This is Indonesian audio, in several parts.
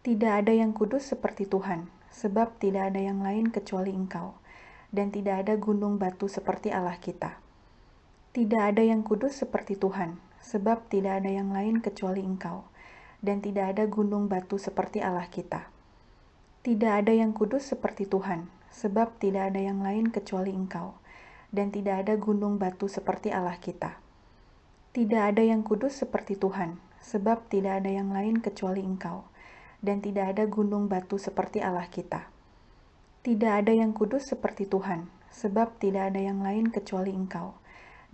Tidak ada yang kudus seperti Tuhan, sebab tidak ada yang lain kecuali Engkau, dan tidak ada gunung batu seperti Allah kita. Tidak ada yang kudus seperti Tuhan, sebab tidak ada yang lain kecuali Engkau, dan tidak ada gunung batu seperti Allah kita. Tidak ada yang kudus seperti Tuhan, sebab tidak ada yang lain kecuali Engkau, dan tidak ada gunung batu seperti Allah kita. Tidak ada yang kudus seperti Tuhan, sebab tidak ada yang lain kecuali Engkau, dan tidak ada gunung batu seperti Allah kita. Tidak ada yang kudus seperti Tuhan, sebab tidak ada yang lain kecuali Engkau,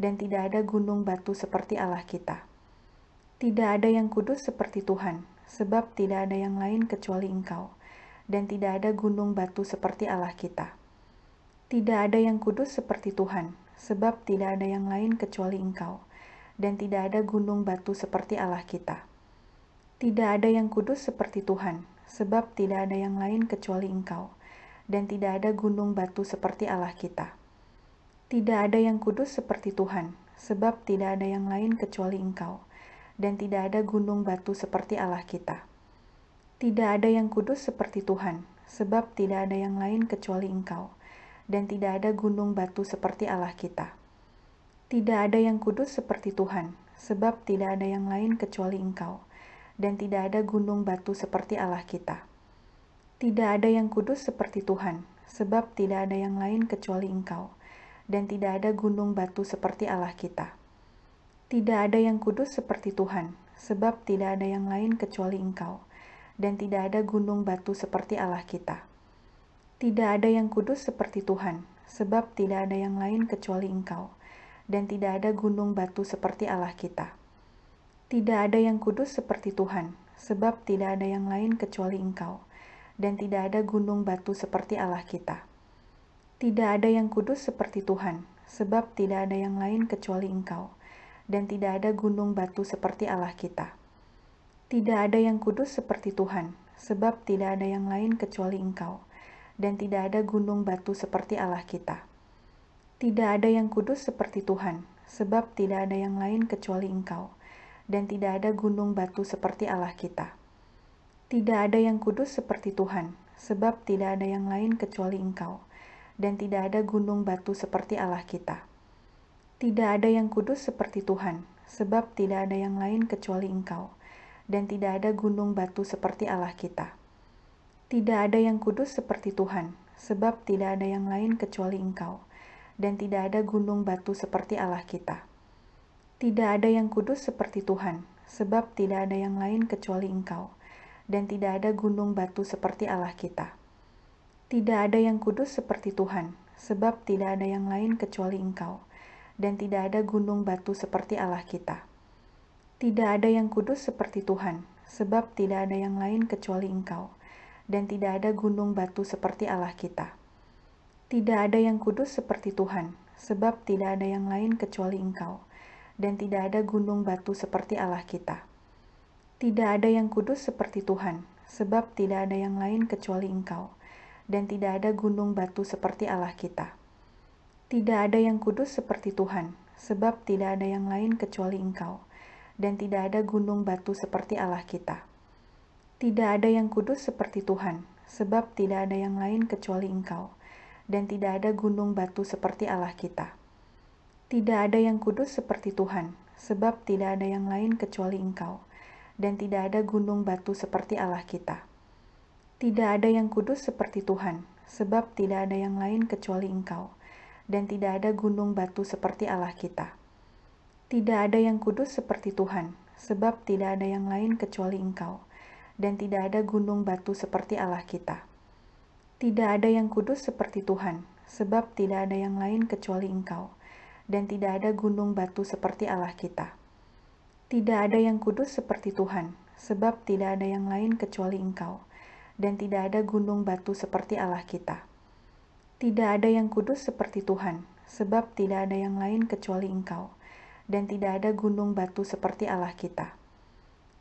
dan tidak ada gunung batu seperti Allah kita. Tidak ada yang kudus seperti Tuhan, sebab tidak ada yang lain kecuali Engkau, dan tidak ada gunung batu seperti Allah kita. Tidak ada yang kudus seperti Tuhan, sebab tidak ada yang lain kecuali Engkau, dan tidak ada gunung batu seperti Allah kita. Tidak ada yang kudus seperti Tuhan, sebab tidak ada yang lain kecuali Engkau, dan tidak ada gunung batu seperti Allah kita. Tidak ada yang kudus seperti Tuhan, sebab tidak ada yang lain kecuali Engkau, dan tidak ada gunung batu seperti Allah kita. Tidak ada yang kudus seperti Tuhan, sebab tidak ada yang lain kecuali Engkau, dan tidak ada gunung batu seperti Allah kita. Tidak ada yang kudus seperti Tuhan, sebab tidak ada yang lain kecuali Engkau, dan tidak ada gunung batu seperti Allah kita. Tidak ada yang kudus seperti Tuhan, sebab tidak ada yang lain kecuali Engkau, dan tidak ada gunung batu seperti Allah kita. Tidak ada yang kudus seperti Tuhan, sebab tidak ada yang lain kecuali Engkau, dan tidak ada gunung batu seperti Allah kita. Tidak ada yang kudus seperti Tuhan, sebab tidak ada yang lain kecuali Engkau, dan tidak ada gunung batu seperti Allah kita. Tidak ada yang kudus seperti Tuhan, sebab tidak ada yang lain kecuali Engkau, dan tidak ada gunung batu seperti Allah kita. Tidak ada yang kudus seperti Tuhan, sebab tidak ada yang lain kecuali Engkau, dan tidak ada gunung batu seperti Allah kita. Tidak ada yang kudus seperti Tuhan, sebab tidak ada yang lain kecuali Engkau, dan tidak ada gunung batu seperti Allah kita. Tidak ada yang kudus seperti Tuhan, sebab tidak ada yang lain kecuali Engkau, dan tidak ada gunung batu seperti Allah kita. Tidak ada yang kudus seperti Tuhan, sebab tidak ada yang lain kecuali Engkau, dan tidak ada gunung batu seperti Allah kita. Tidak ada yang kudus seperti Tuhan, sebab tidak ada yang lain kecuali Engkau, dan tidak ada gunung batu seperti Allah kita. Tidak ada yang kudus seperti Tuhan, sebab tidak ada yang lain kecuali Engkau, dan tidak ada gunung batu seperti Allah kita. Tidak ada yang kudus seperti Tuhan, sebab tidak ada yang lain kecuali Engkau, dan tidak ada gunung batu seperti Allah kita. Tidak ada yang kudus seperti Tuhan, sebab tidak ada yang lain kecuali Engkau, dan tidak ada gunung batu seperti Allah kita. Tidak ada yang kudus seperti Tuhan, sebab tidak ada yang lain kecuali Engkau, dan tidak ada gunung batu seperti Allah kita. Tidak ada yang kudus seperti Tuhan, sebab tidak ada yang lain kecuali Engkau, dan tidak ada gunung batu seperti Allah kita. Tidak ada yang kudus seperti Tuhan, sebab tidak ada yang lain kecuali Engkau, dan tidak ada gunung batu seperti Allah kita. Tidak ada yang kudus seperti Tuhan, sebab tidak ada yang lain kecuali Engkau, dan tidak ada gunung batu seperti Allah kita. Tidak ada yang kudus seperti Tuhan, sebab tidak ada yang lain kecuali Engkau, dan tidak ada gunung batu seperti Allah kita. Tidak ada yang kudus seperti Tuhan, sebab tidak ada yang lain kecuali Engkau, dan tidak ada gunung batu seperti Allah kita. Tidak ada yang kudus seperti Tuhan, sebab tidak ada yang lain kecuali Engkau, dan tidak ada gunung batu seperti Allah kita. Tidak ada yang kudus seperti Tuhan, sebab tidak ada yang lain kecuali Engkau, dan tidak ada gunung batu seperti Allah kita. Tidak ada yang kudus seperti Tuhan, sebab tidak ada yang lain kecuali Engkau, dan tidak ada gunung batu seperti Allah kita. Tidak ada yang kudus seperti Tuhan, sebab tidak ada yang lain kecuali Engkau, dan tidak ada gunung batu seperti Allah kita. Tidak ada yang kudus seperti Tuhan, sebab tidak ada yang lain kecuali Engkau, dan tidak ada gunung batu seperti Allah kita.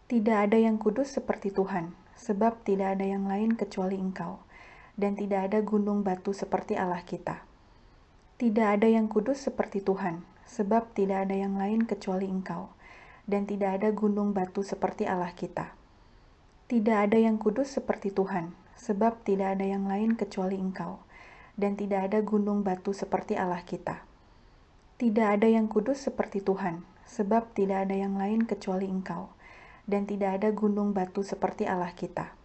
Tidak ada yang kudus seperti Tuhan, sebab tidak ada yang lain kecuali Engkau, dan tidak ada gunung batu seperti Allah kita. Tidak ada yang kudus seperti Tuhan, sebab tidak ada yang lain kecuali Engkau, dan tidak ada gunung batu seperti Allah kita. Tidak ada yang kudus seperti Tuhan, sebab tidak ada yang lain kecuali Engkau, dan tidak ada gunung batu seperti Allah kita. Tidak ada yang kudus seperti Tuhan, sebab tidak ada yang lain kecuali Engkau, dan tidak ada gunung batu seperti Allah kita.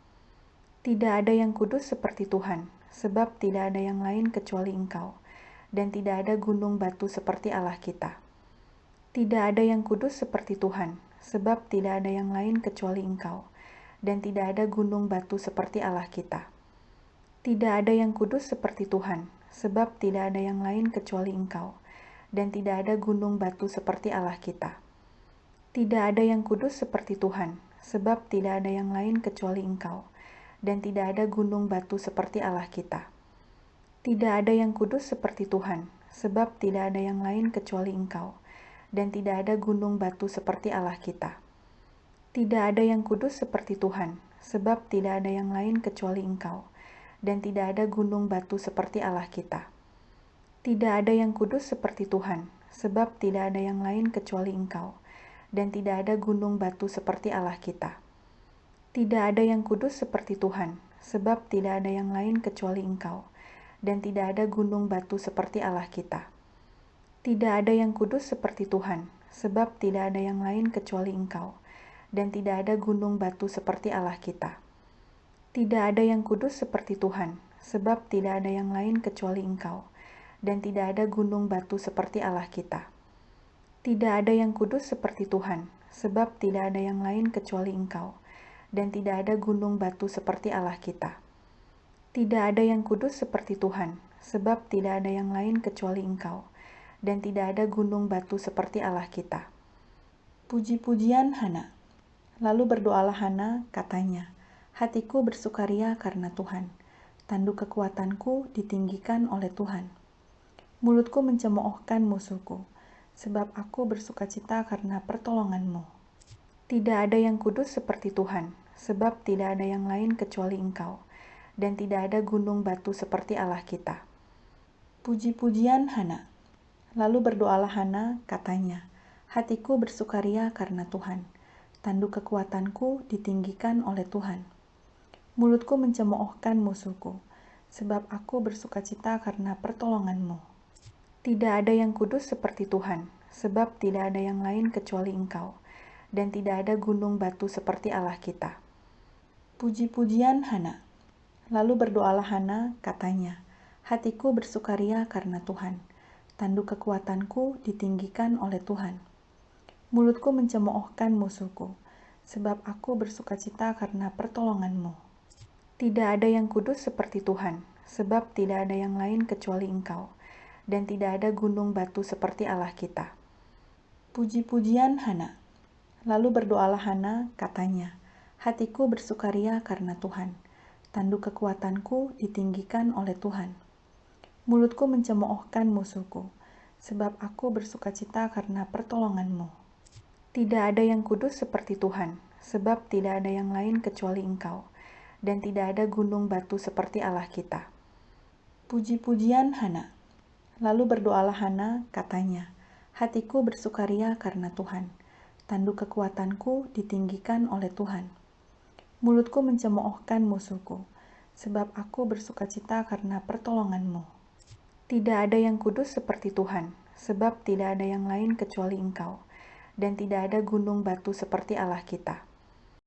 Tidak ada yang kudus seperti Tuhan, sebab tidak ada yang lain kecuali Engkau, dan tidak ada gunung batu seperti Allah kita. Tidak ada yang kudus seperti Tuhan, sebab tidak ada yang lain kecuali Engkau, dan tidak ada gunung batu seperti Allah kita. Tidak ada yang kudus seperti Tuhan, sebab tidak ada yang lain kecuali Engkau, dan tidak ada gunung batu seperti Allah kita. Tidak ada yang kudus seperti Tuhan, sebab tidak ada yang lain kecuali Engkau, dan tidak ada gunung batu seperti Allah kita. Tidak ada yang kudus seperti Tuhan, sebab tidak ada yang lain kecuali Engkau, dan tidak ada gunung batu seperti Allah kita. Tidak ada yang kudus seperti Tuhan, sebab tidak ada yang lain kecuali Engkau, dan tidak ada gunung batu seperti Allah kita. Tidak ada yang kudus seperti Tuhan, sebab tidak ada yang lain kecuali Engkau, dan tidak ada gunung batu seperti Allah kita. Tidak ada yang kudus seperti Tuhan, sebab tidak ada yang lain kecuali Engkau, dan tidak ada gunung batu seperti Allah kita. Tidak ada yang kudus seperti Tuhan, sebab tidak ada yang lain kecuali Engkau, dan tidak ada gunung batu seperti Allah kita. Tidak ada yang kudus seperti Tuhan, sebab tidak ada yang lain kecuali Engkau, dan tidak ada gunung batu seperti Allah kita. Tidak ada yang kudus seperti Tuhan, sebab tidak ada yang lain kecuali Engkau, dan tidak ada gunung batu seperti Allah kita. Tidak ada yang kudus seperti Tuhan, sebab tidak ada yang lain kecuali Engkau, dan tidak ada gunung batu seperti Allah kita. Puji-pujian Hana. Lalu berdoalah Hana, katanya, hatiku bersukaria karena Tuhan, tanduk kekuatanku ditinggikan oleh Tuhan. Mulutku mencemoohkan musuhku, sebab aku bersukacita karena pertolonganmu. Tidak ada yang kudus seperti Tuhan, sebab tidak ada yang lain kecuali Engkau, dan tidak ada gunung batu seperti Allah kita. Puji-pujian Hana. Lalu berdoalah Hana, katanya, hatiku bersukaria karena Tuhan, tanduk kekuatanku ditinggikan oleh Tuhan. Mulutku mencemoohkan musuhku, sebab aku bersukacita karena pertolonganmu. Tidak ada yang kudus seperti Tuhan, sebab tidak ada yang lain kecuali Engkau, dan tidak ada gunung batu seperti Allah kita. Puji-pujian Hana. Lalu berdoalah Hana, katanya, hatiku bersukaria karena Tuhan, tanduk kekuatanku ditinggikan oleh Tuhan. Mulutku mencemoohkan musuhku, sebab aku bersukacita karena pertolonganmu. Tidak ada yang kudus seperti Tuhan, sebab tidak ada yang lain kecuali Engkau, dan tidak ada gunung batu seperti Allah kita. Puji-pujian Hana. Lalu berdoalah Hana, katanya, hatiku bersukaria karena Tuhan, tanduk kekuatanku ditinggikan oleh Tuhan. Mulutku mencemoohkan musuhku, sebab aku bersukacita karena pertolonganmu. Tidak ada yang kudus seperti Tuhan, sebab tidak ada yang lain kecuali Engkau, dan tidak ada gunung batu seperti Allah kita. Puji-pujian Hana. Lalu berdoalah Hana, katanya, hatiku bersukaria karena Tuhan, tanduk kekuatanku ditinggikan oleh Tuhan. Mulutku mencemoohkan musuhku, sebab aku bersukacita karena pertolonganmu. Tidak ada yang kudus seperti Tuhan, sebab tidak ada yang lain kecuali Engkau, dan tidak ada gunung batu seperti Allah kita.